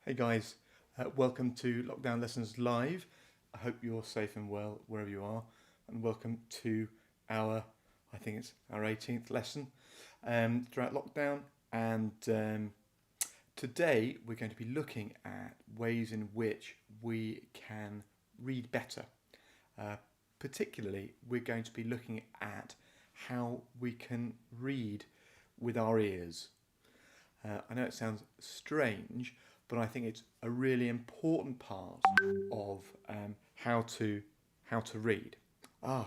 Hey guys, welcome to Lockdown Lessons Live. I hope you're safe and well wherever you are, and welcome to I think it's our 18th lesson throughout lockdown. And today we're going to be looking at ways in which we can read better. Particularly, we're going to be looking at how we can read with our ears. I know it sounds strange, but I think it's a really important part of how to read. My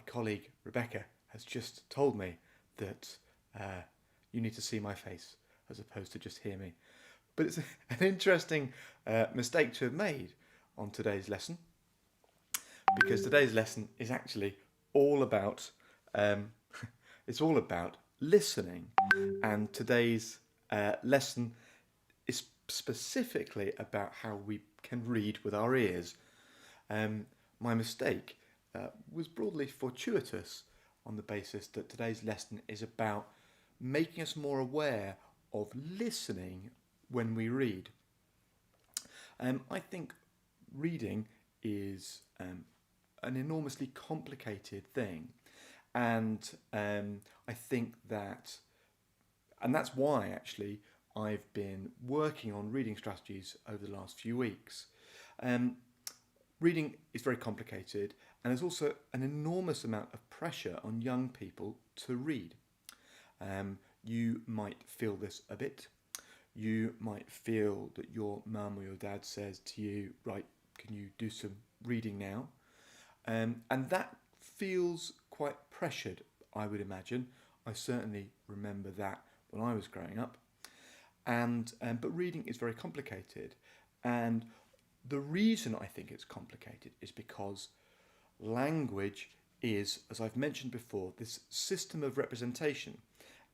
colleague Rebecca has just told me that you need to see my face as opposed to just hear me. But it's an interesting mistake to have made on today's lesson, because today's lesson is actually all about it's all about listening, and today's lesson is specifically about how we can read with our ears. My mistake was broadly fortuitous on the basis that today's lesson is about making us more aware of listening when we read. I think reading is an enormously complicated thing, and I think and that's why actually I've been working on reading strategies over the last few weeks. Reading is very complicated, and there's also an enormous amount of pressure on young people to read. You might feel this a bit. You might feel that your mum or your dad says to you, right, can you do some reading now? And that feels quite pressured, I would imagine. I certainly remember that when I was growing up. But reading is very complicated. And the reason I think it's complicated is because language is, as I've mentioned before, this system of representation.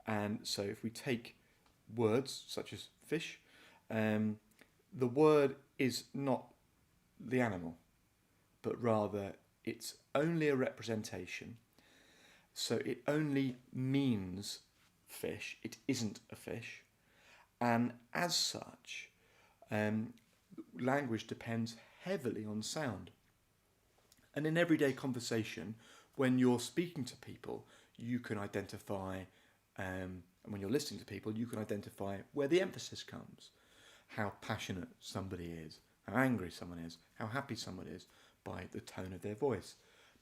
And so if we take words such as fish, the word is not the animal, but rather it's only a representation. So it only means fish, it isn't a fish. And as such, language depends heavily on sound. And in everyday conversation, when you're speaking to people, you can identify, and when you're listening to people, you can identify where the emphasis comes, how passionate somebody is, how angry someone is, how happy someone is, by the tone of their voice,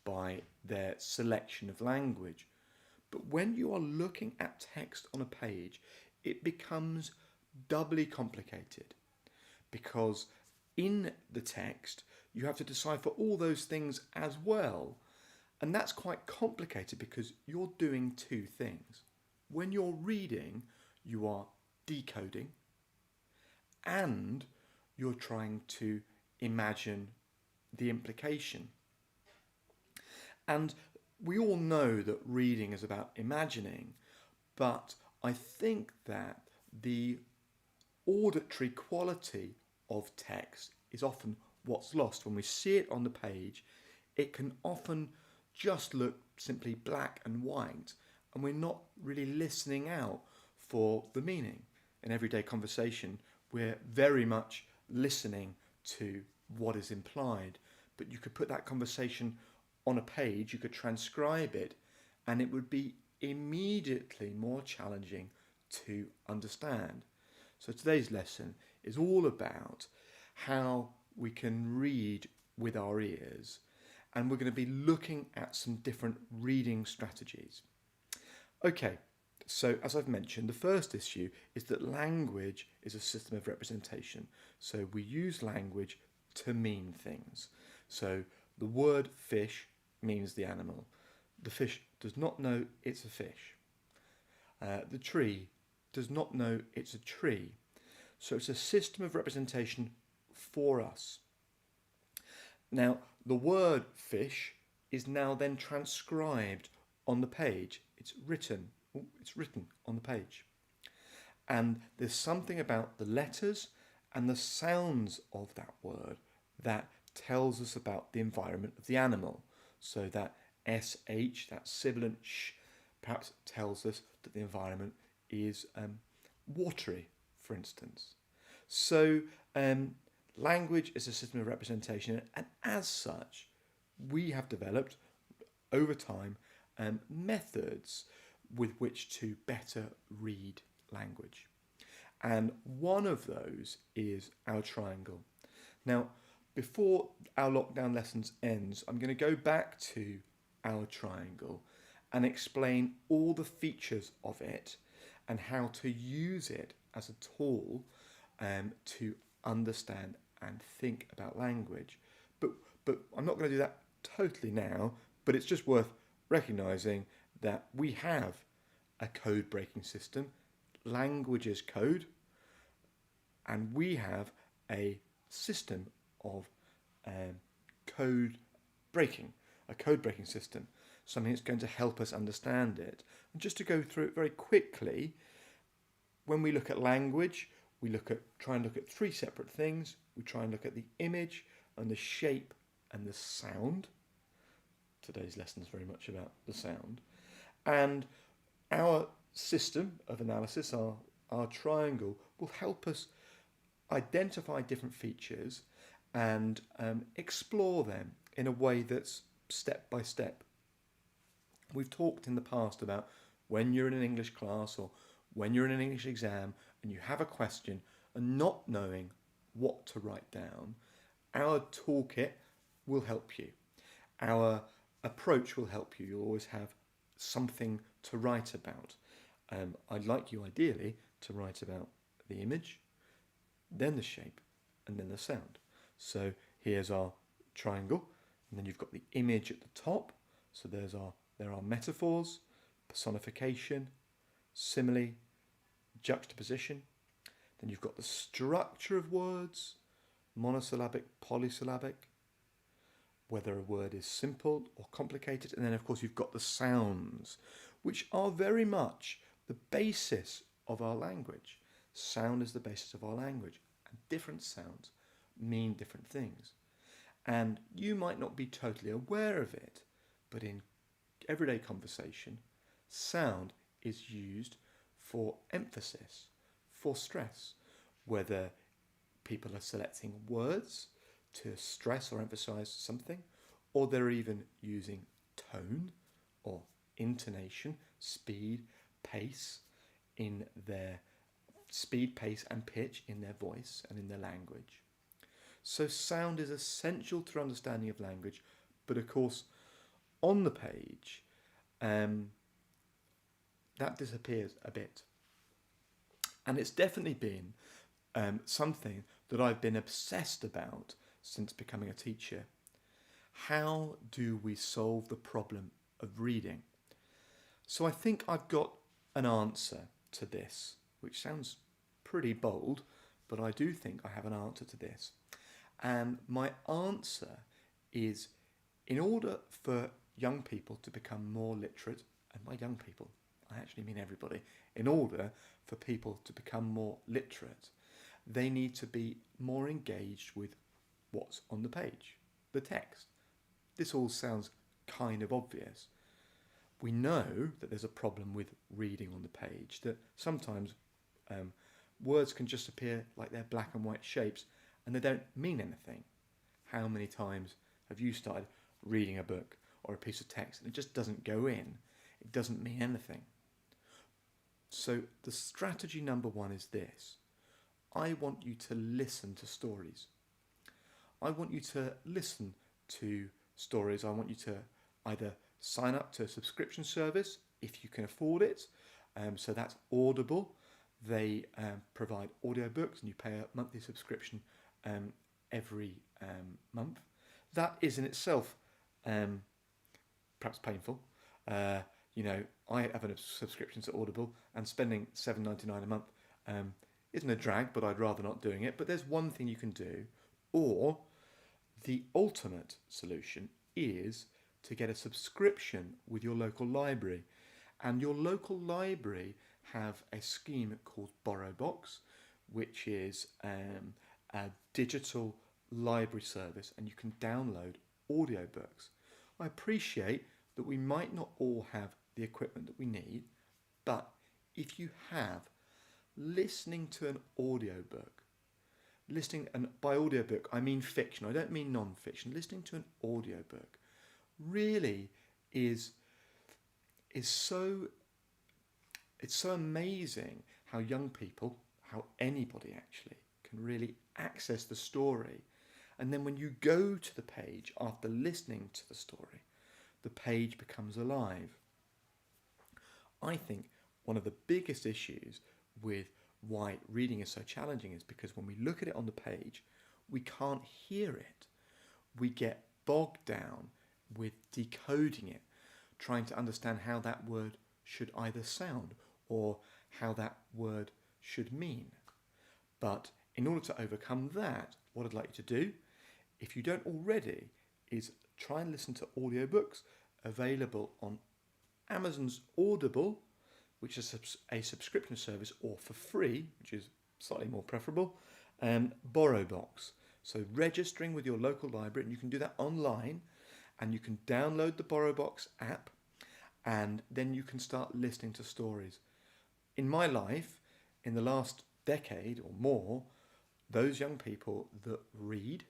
by their selection of language. But when you are looking at text on a page, it becomes doubly complicated, because in the text you have to decipher all those things as well. And that's quite complicated because you're doing two things. When you're reading, you are decoding and you're trying to imagine the implication. And we all know that reading is about imagining, but I think that the auditory quality of text is often what's lost. When we see it on the page, it can often just look simply black and white, and we're not really listening out for the meaning. In everyday conversation, we're very much listening to what is implied, but you could put that conversation on a page, you could transcribe it, and it would be immediately more challenging to understand. So today's lesson is all about how we can read with our ears, and we're going to be looking at some different reading strategies. Okay, so as I've mentioned, the first issue is that language is a system of representation. So we use language to mean things. So the word fish means the animal. The fish does not know it's a fish. The tree does not know it's a tree. So it's a system of representation for us. Now, the word fish is now then transcribed on the page. It's written on the page. And there's something about the letters and the sounds of that word that tells us about the environment of the animal. So that SH, that sibilant sh, perhaps tells us that the environment is watery for instance. So language is a system of representation, and as such, we have developed over time methods with which to better read language. And one of those is our triangle. Now, before our lockdown lessons ends, I'm going to go back to our triangle and explain all the features of it and how to use it as a tool to understand and think about language. But I'm not going to do that totally now, but it's just worth recognizing that we have a code breaking system, language is code, and we have a system of code breaking, a code breaking system, something that's going to help us understand it. And just to go through it very quickly, when we look at language, we try and look at three separate things. We try and look at the image and the shape and the sound. Today's lesson is very much about the sound. And our system of analysis, our triangle, will help us identify different features and explore them in a way that's step by step. We've talked in the past about when you're in an English class or when you're in an English exam and you have a question and not knowing what to write down, our toolkit will help you. Our approach will help you. You'll always have something to write about. I'd like you ideally to write about the image, then the shape, and then the sound. So here's our triangle, and then you've got the image at the top. So there are metaphors, personification, simile, juxtaposition. Then you've got the structure of words, monosyllabic, polysyllabic, whether a word is simple or complicated. And then, of course, you've got the sounds, which are very much the basis of our language. Sound is the basis of our language, and different sounds mean different things. And you might not be totally aware of it, but in everyday conversation, sound is used for emphasis, for stress, whether people are selecting words to stress or emphasize something, or they're even using tone or intonation, speed, pace in their speed, pace and pitch in their voice and in their language. So sound is essential to understanding of language, but of course on the page that disappears a bit. And it's definitely been something that I've been obsessed about since becoming a teacher. How do we solve the problem of reading? So I think I've got an answer to this, which sounds pretty bold, but I do think I have an answer to this. And my answer is, in order for young people to become more literate, and by young people, I actually mean everybody, in order for people to become more literate, they need to be more engaged with what's on the page, the text. This all sounds kind of obvious. We know that there's a problem with reading on the page, that sometimes words can just appear like they're black and white shapes and they don't mean anything. How many times have you started reading a book or a piece of text and it just doesn't go in? It doesn't mean anything. So the strategy number one is this. I want you to listen to stories. I want you to listen to stories. I want you to either sign up to a subscription service if you can afford it. So that's Audible. They provide audiobooks and you pay a monthly subscription every month. That is in itself perhaps painful. I have a subscription to Audible and spending $7.99 a month isn't a drag, but I'd rather not doing it. But there's one thing you can do, or the ultimate solution is to get a subscription with your local library. And your local library have a scheme called BorrowBox, which is a digital library service, and you can download audiobooks. I appreciate that we might not all have the equipment that we need, but if you have, listening to an audiobook, listening, and by audiobook I mean fiction, I don't mean non-fiction, listening to an audiobook really is so, it's so amazing how young people, how anybody actually, can really access the story. And then when you go to the page after listening to the story, the page becomes alive. I think one of the biggest issues with why reading is so challenging is because when we look at it on the page, we can't hear it. We get bogged down with decoding it, trying to understand how that word should either sound or how that word should mean. But in order to overcome that, what I'd like you to do, if you don't already, is try and listen to audiobooks available on Amazon's Audible, which is a subscription service, or for free, which is slightly more preferable, BorrowBox. So registering with your local library, and you can do that online, and you can download the BorrowBox app, and then you can start listening to stories. In my life, in the last decade or more, those young people that read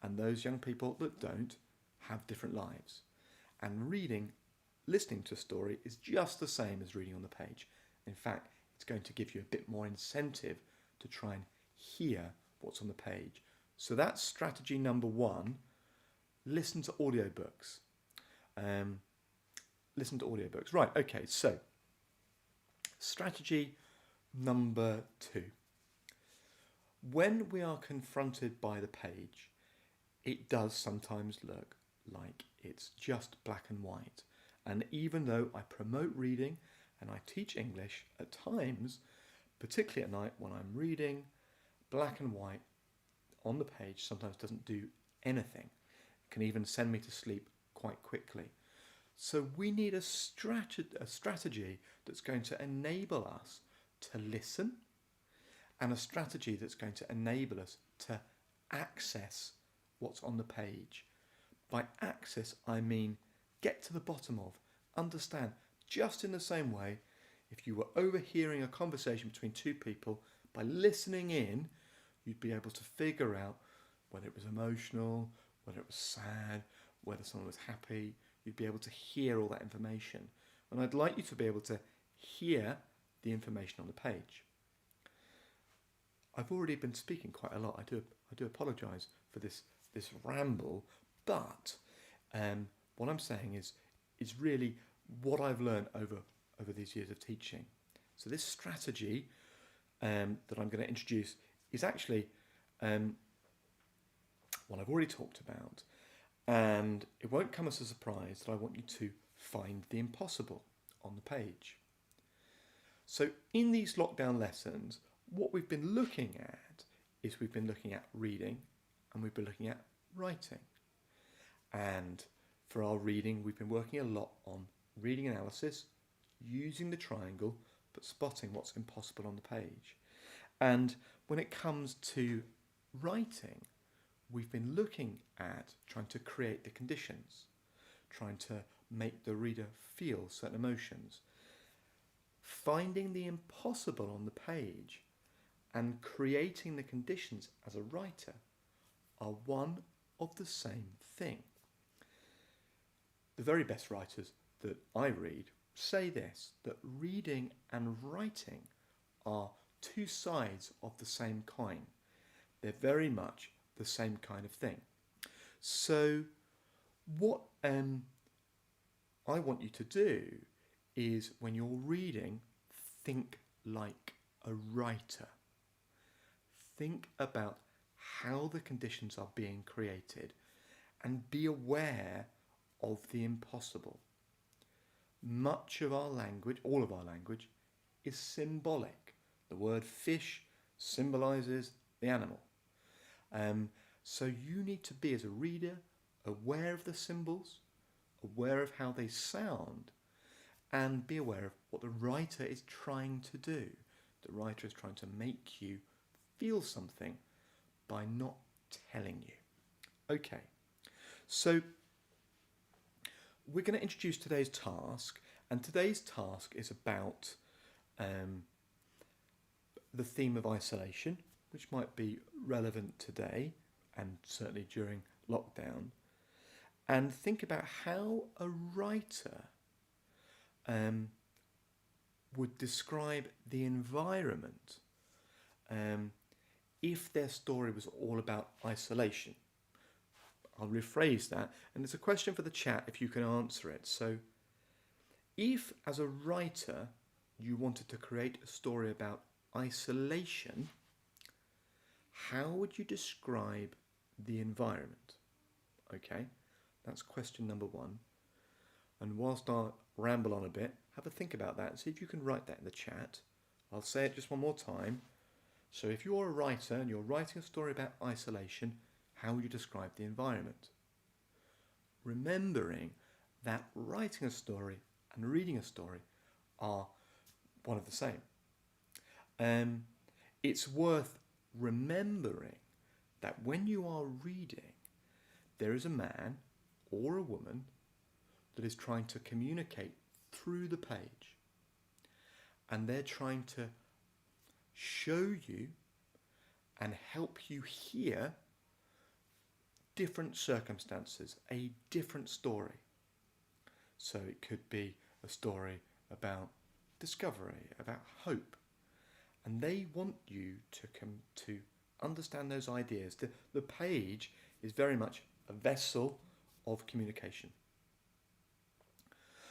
and those young people that don't have different lives. And listening to a story is just the same as reading on the page. In fact, it's going to give you a bit more incentive to try and hear what's on the page. So that's strategy number 1. Listen to audiobooks. Listen to audiobooks. Right, okay, so strategy number 2. When we are confronted by the page, it does sometimes look like it's just black and white. And even though I promote reading and I teach English, at times, particularly at night when I'm reading, black and white on the page sometimes doesn't do anything. It can even send me to sleep quite quickly. So we need a strategy that's going to enable us to listen, and a strategy that's going to enable us to access what's on the page. By access, I mean get to the bottom of, understand, just in the same way, if you were overhearing a conversation between two people, by listening in, you'd be able to figure out whether it was emotional, whether it was sad, whether someone was happy. You'd be able to hear all that information. And I'd like you to be able to hear the information on the page. I've already been speaking quite a lot. I do apologise for this ramble, but what I'm saying is really what I've learned over these years of teaching. So this strategy that I'm going to introduce is actually what I've already talked about, and it won't come as a surprise that I want you to find the impossible on the page. So in these lockdown lessons, what we've been looking at is we've been looking at reading and we've been looking at writing. And for our reading, we've been working a lot on reading analysis, using the triangle, but spotting what's impossible on the page. And when it comes to writing, we've been looking at trying to create the conditions, trying to make the reader feel certain emotions. Finding the impossible on the page and creating the conditions as a writer are one of the same thing. The very best writers that I read say this, that reading and writing are two sides of the same coin. They're very much the same kind of thing. So what I want you to do is, when you're reading, think like a writer. Think about how the conditions are being created and be aware of the impossible. Much of our language, all of our language, is symbolic. The word fish symbolises the animal. So you need to be, as a reader, aware of the symbols, aware of how they sound, and be aware of what the writer is trying to do. The writer is trying to make you feel something by not telling you. Okay, so we're going to introduce today's task, and today's task is about the theme of isolation, which might be relevant today and certainly during lockdown, and think about how a writer would describe the environment if their story was all about isolation. I'll rephrase that, and it's a question for the chat if you can answer it. So, if as a writer you wanted to create a story about isolation, how would you describe the environment? Okay, that's question number one. And whilst I ramble on a bit, have a think about that and see if you can write that in the chat. I'll say it just one more time. So if you're a writer and you're writing a story about isolation, how would you describe the environment? Remembering that writing a story and reading a story are one of the same. It's worth remembering that when you are reading, there is a man or a woman that is trying to communicate through the page, and they're trying to show you and help you hear different circumstances, a different story. So it could be a story about discovery, about hope, and they want you to understand those ideas. The page is very much a vessel of communication.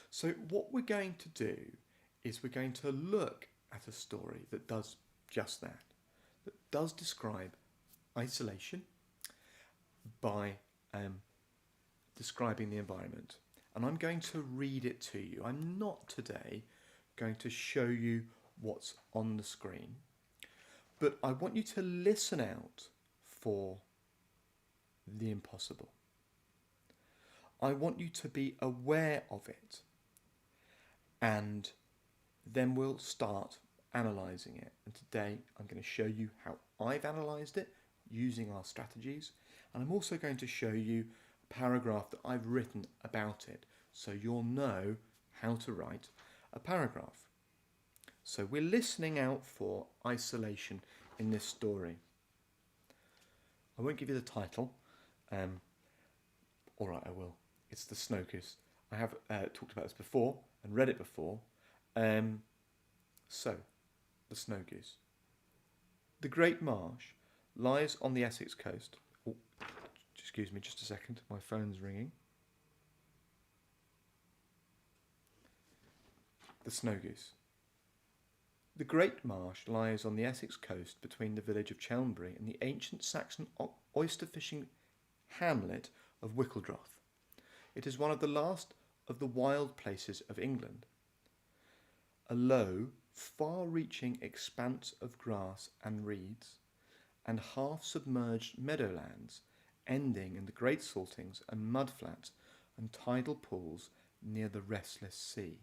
So what we're going to do is we're going to look at a story that does just that does describe isolation by describing the environment. And I'm going to read it to you. I'm not today going to show you what's on the screen, but I want you to listen out for the impossible. I want you to be aware of it, and then we'll start analysing it. And today I'm going to show you how I've analysed it using our strategies, and I'm also going to show you a paragraph that I've written about it, so you'll know how to write a paragraph. So we're listening out for isolation in this story. I won't give you the title. All right, I will. It's the Snow Goose. I have talked about this before and read it before. So, the Snow Goose. The Great Marsh lies on the Essex coast. Oh, excuse me just a second, my phone's ringing. The Snow Goose. The Great Marsh lies on the Essex coast between the village of Chelmsbury and the ancient Saxon oyster fishing hamlet of Wickledroth. It is one of the last of the wild places of England. A low, far-reaching expanse of grass and reeds, and half-submerged meadowlands ending in the great saltings and mudflats and tidal pools near the restless sea.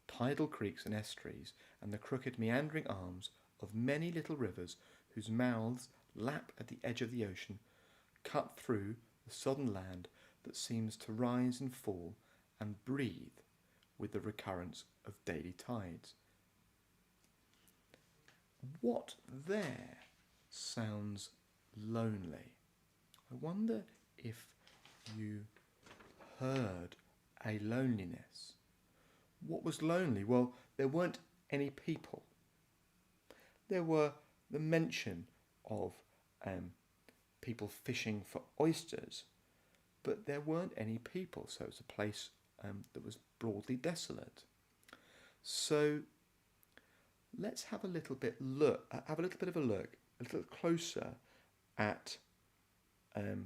Tidal creeks and estuaries and the crooked meandering arms of many little rivers whose mouths lap at the edge of the ocean cut through the sodden land that seems to rise and fall and breathe with the recurrence of daily tides. What there sounds lonely? I wonder if you heard a loneliness. What was lonely? Well, there weren't any people. There were the mention of people fishing for oysters, but there weren't any people, so it's a place that was broadly desolate. So let's have a little bit of a little closer at the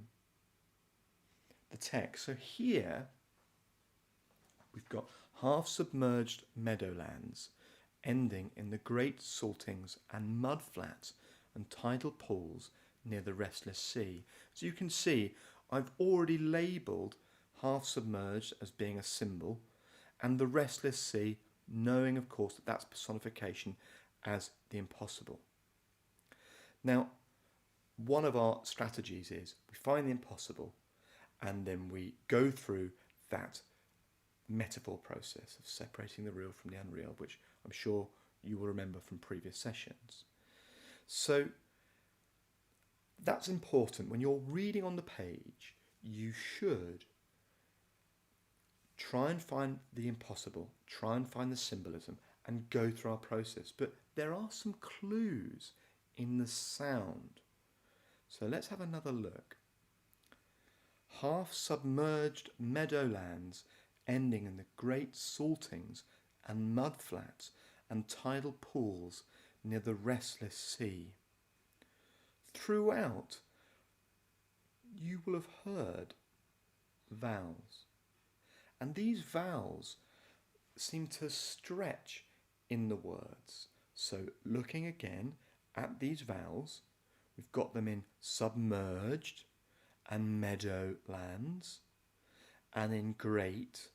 text. So here we've got half-submerged meadowlands ending in the great saltings and mudflats and tidal pools near the restless sea. So you can see I've already labelled half-submerged as being a symbol, and the restless sea, knowing of course that that's personification as the impossible. Now, one of our strategies is we find the impossible and then we go through that metaphor process of separating the real from the unreal, which I'm sure you will remember from previous sessions. So that's important. When you're reading on the page, you should try and find the impossible, try and find the symbolism, and go through our process. But there are some clues in the sound. So let's have another look. Half-submerged meadowlands ending in the great saltings and mudflats and tidal pools near the restless sea. Throughout, you will have heard vowels. And these vowels seem to stretch in the words. So looking again at these vowels, we've got them in submerged and meadowlands, and in great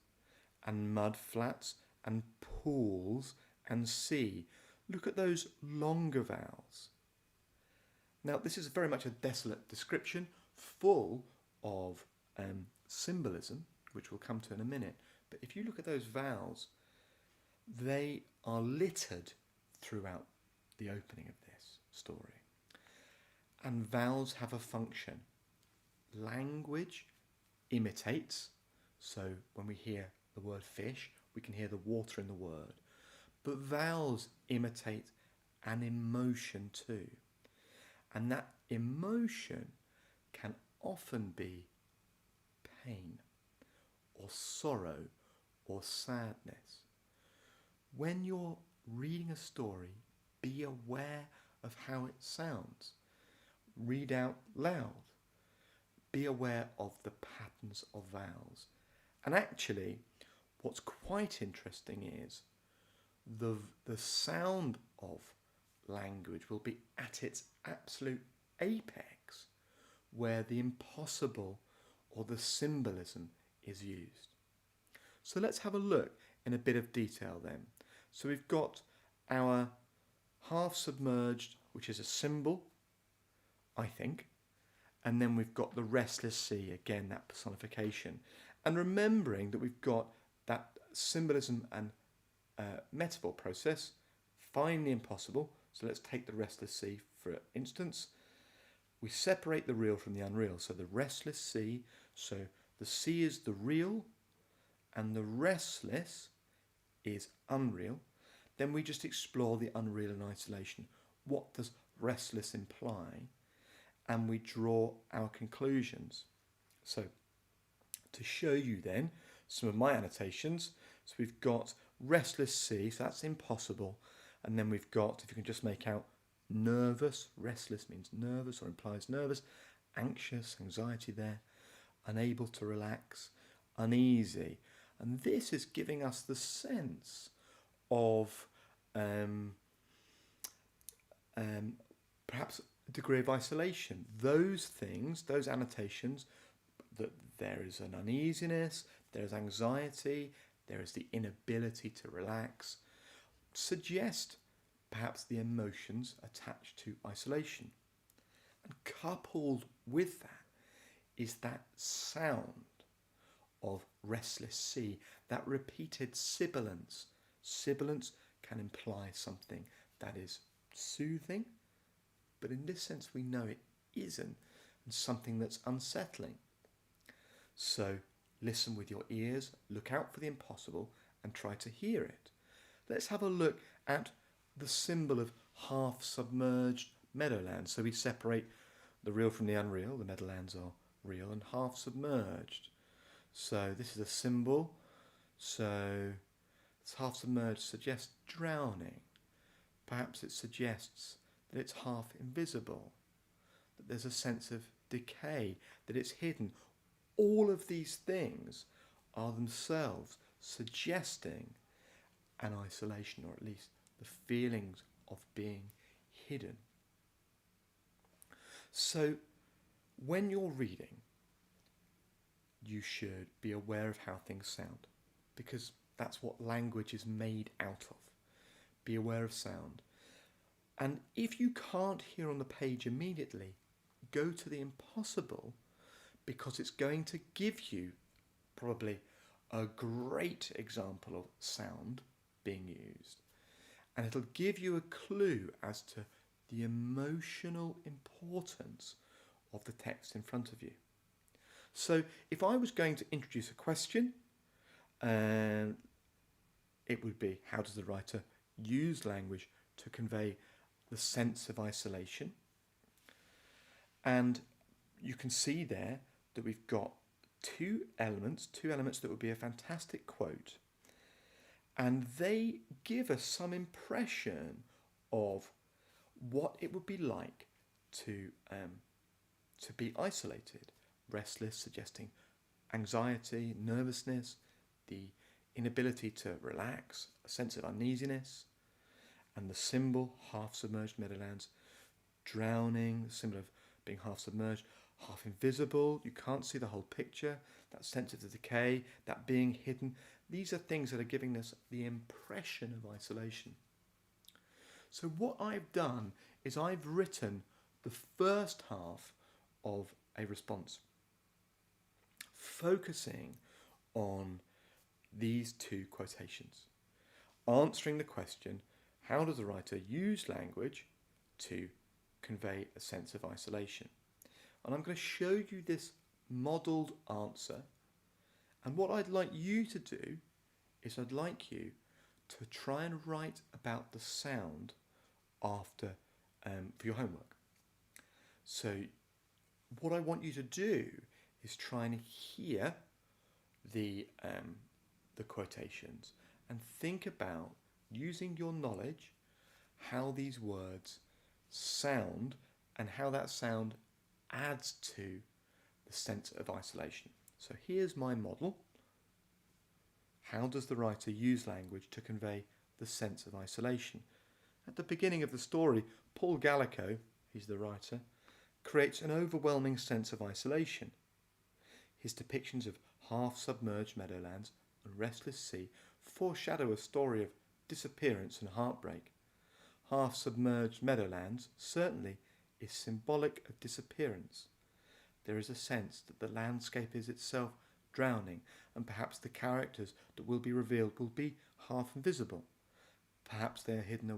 and mudflats and pools and sea. Look at those longer vowels. Now this is very much a desolate description, full of symbolism, which we'll come to in a minute. But if you look at those vowels, they are littered throughout the opening of this story. And vowels have a function. Language imitates, so when we hear the word fish, we can hear the water in the word. But vowels imitate an emotion too. And that emotion can often be pain or sorrow or sadness. When you're reading a story, be aware of how it sounds. Read out loud. Be aware of the patterns of vowels. And actually, what's quite interesting is the sound of language will be at its absolute apex, where the impossible or the symbolism is used. So let's have a look in a bit of detail then. So we've got our half-submerged, which is a symbol, I think. And then we've got the restless sea, again, that personification. And remembering that we've got that symbolism and metaphor process, find the impossible. So let's take the restless sea for instance. We separate the real from the unreal. So the restless sea, so the sea is the real and the restless is unreal. Then we just explore the unreal in isolation. What does restless imply? And we draw our conclusions. So to show you then some of my annotations, so we've got restless sea, so that's impossible, and then we've got, if you can just make out, nervous, restless means nervous or implies nervous, anxious, anxiety there, unable to relax, uneasy, and this is giving us the sense of perhaps a degree of isolation. Those things, those annotations, that there is an uneasiness, there is anxiety, there is the inability to relax, suggest perhaps the emotions attached to isolation. And coupled with that is that sound of restless sea, that repeated sibilance. Sibilance can imply something that is soothing, but in this sense we know it isn't, and something that's unsettling. So listen with your ears, look out for the impossible, and try to hear it. Let's have a look at the symbol of half-submerged meadowlands. So we separate the real from the unreal. The meadowlands are real and half-submerged. So this is a symbol. So it's half-submerged suggests drowning. Perhaps it suggests that it's half invisible, that there's a sense of decay, that it's hidden. All of these things are themselves suggesting an isolation, or at least the feelings of being hidden. So when you're reading, you should be aware of how things sound, because that's what language is made out of. Be aware of sound. And if you can't hear on the page immediately, go to the impossible, because it's going to give you probably a great example of sound being used. and it'll give you a clue as to the emotional importance of the text in front of you. So if I was going to introduce a question, it would be, how does the writer use language to convey the sense of isolation? And you can see there that we've got two elements that would be a fantastic quote, and they give us some impression of what it would be like to be isolated. Restless, suggesting anxiety, nervousness, the inability to relax, a sense of uneasiness, and the symbol, half-submerged meadowlands, drowning, the symbol of being half-submerged, half invisible, you can't see the whole picture, that sense of the decay, that being hidden. These are things that are giving us the impression of isolation. So what I've done is I've written the first half of a response, focusing on these two quotations, answering the question, how does the writer use language to convey a sense of isolation? And I'm going to show you this modelled answer. And what I'd like you to do is I'd like you to try and write about the sound after for your homework. So what I want you to do is try and hear the quotations and think about, using your knowledge, how these words sound and how that sound adds to the sense of isolation. So here's my model. How does the writer use language to convey the sense of isolation? At the beginning of the story, Paul Gallico, he's the writer, creates an overwhelming sense of isolation. His depictions of half-submerged meadowlands and restless sea foreshadow a story of disappearance and heartbreak. Half-submerged meadowlands certainly is symbolic of disappearance. There is a sense that the landscape is itself drowning, and perhaps the characters that will be revealed will be half invisible. Perhaps they are hidden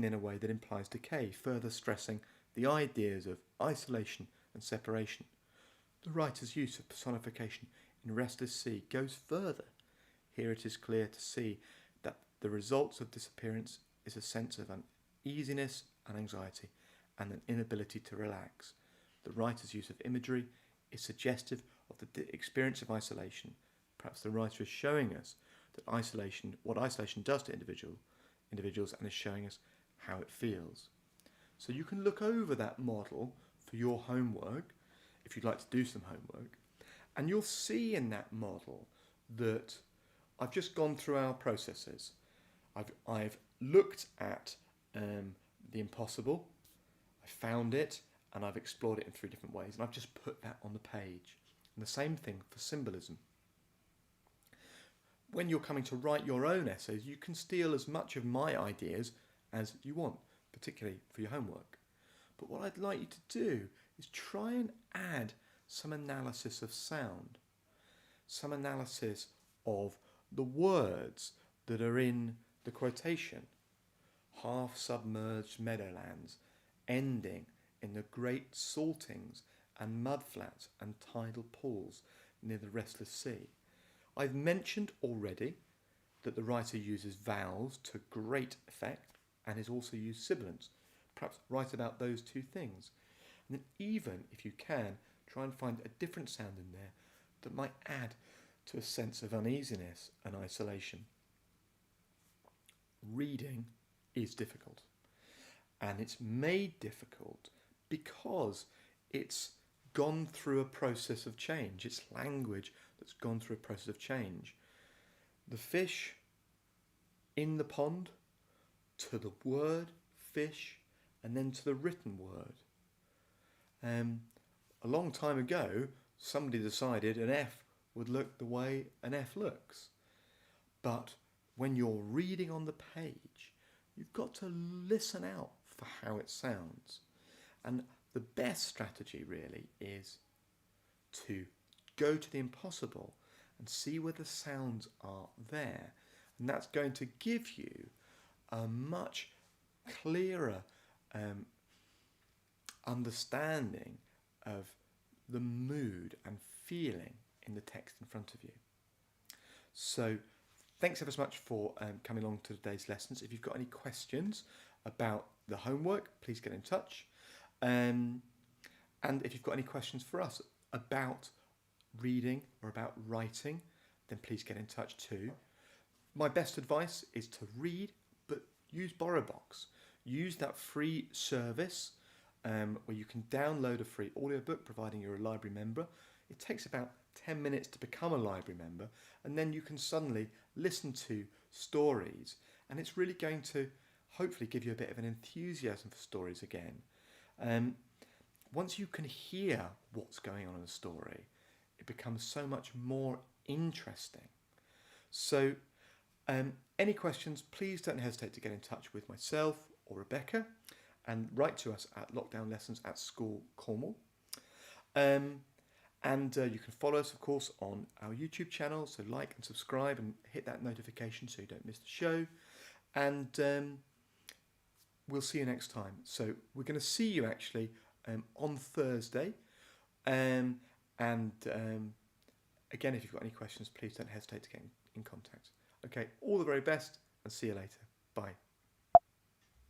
in a way that implies decay, further stressing the ideas of isolation and separation. The writer's use of personification in Restless Sea goes further. Here it is clear to see that the results of disappearance is a sense of uneasiness and anxiety, and an inability to relax. The writer's use of imagery is suggestive of the experience of isolation. Perhaps the writer is showing us that what isolation does to individuals, and is showing us how it feels. So you can look over that model for your homework, if you'd like to do some homework, and you'll see in that model that I've just gone through our processes. I've looked at the impossible, I found it, and I've explored it in 3 different ways, and I've just put that on the page. And the same thing for symbolism. When you're coming to write your own essays, you can steal as much of my ideas as you want, particularly for your homework. But what I'd like you to do is try and add some analysis of sound, some analysis of the words that are in the quotation. Half-submerged meadowlands, ending in the great saltings and mudflats and tidal pools near the restless sea. I've mentioned already that the writer uses vowels to great effect and has also used sibilants. Perhaps write about those 2 things. And then, even if you can, try and find a different sound in there that might add to a sense of uneasiness and isolation. Reading is difficult, and it's made difficult because it's gone through a process of change. It's language that's gone through a process of change. The fish in the pond, to the word fish, and then to the written word. A long time ago, somebody decided an F would look the way an F looks. But when you're reading on the page, you've got to listen out for how it sounds. And the best strategy really is to go to the impossible and see where the sounds are there, And that's going to give you a much clearer understanding of the mood and feeling in the text in front of you. So thanks ever so much for coming along to today's lessons. If you've got any questions about the homework, please get in touch. And if you've got any questions for us about reading or about writing, then please get in touch too. My best advice is to read, but use BorrowBox. Use that free service where you can download a free audiobook, providing you're a library member. It takes about 10 minutes to become a library member, and then you can suddenly listen to stories, and it's really going to hopefully give you a bit of an enthusiasm for stories again. Once you can hear what's going on in a story, it becomes so much more interesting. So any questions, please don't hesitate to get in touch with myself or Rebecca, and write to us at lockdownlessons@Skool Cornwall. And you can follow us, of course, on our YouTube channel, so like and subscribe and hit that notification so you don't miss the show. And we'll see you next time. So we're going to see you actually on Thursday. Again, if you've got any questions, please don't hesitate to get in contact. Okay, all the very best, and see you later. Bye.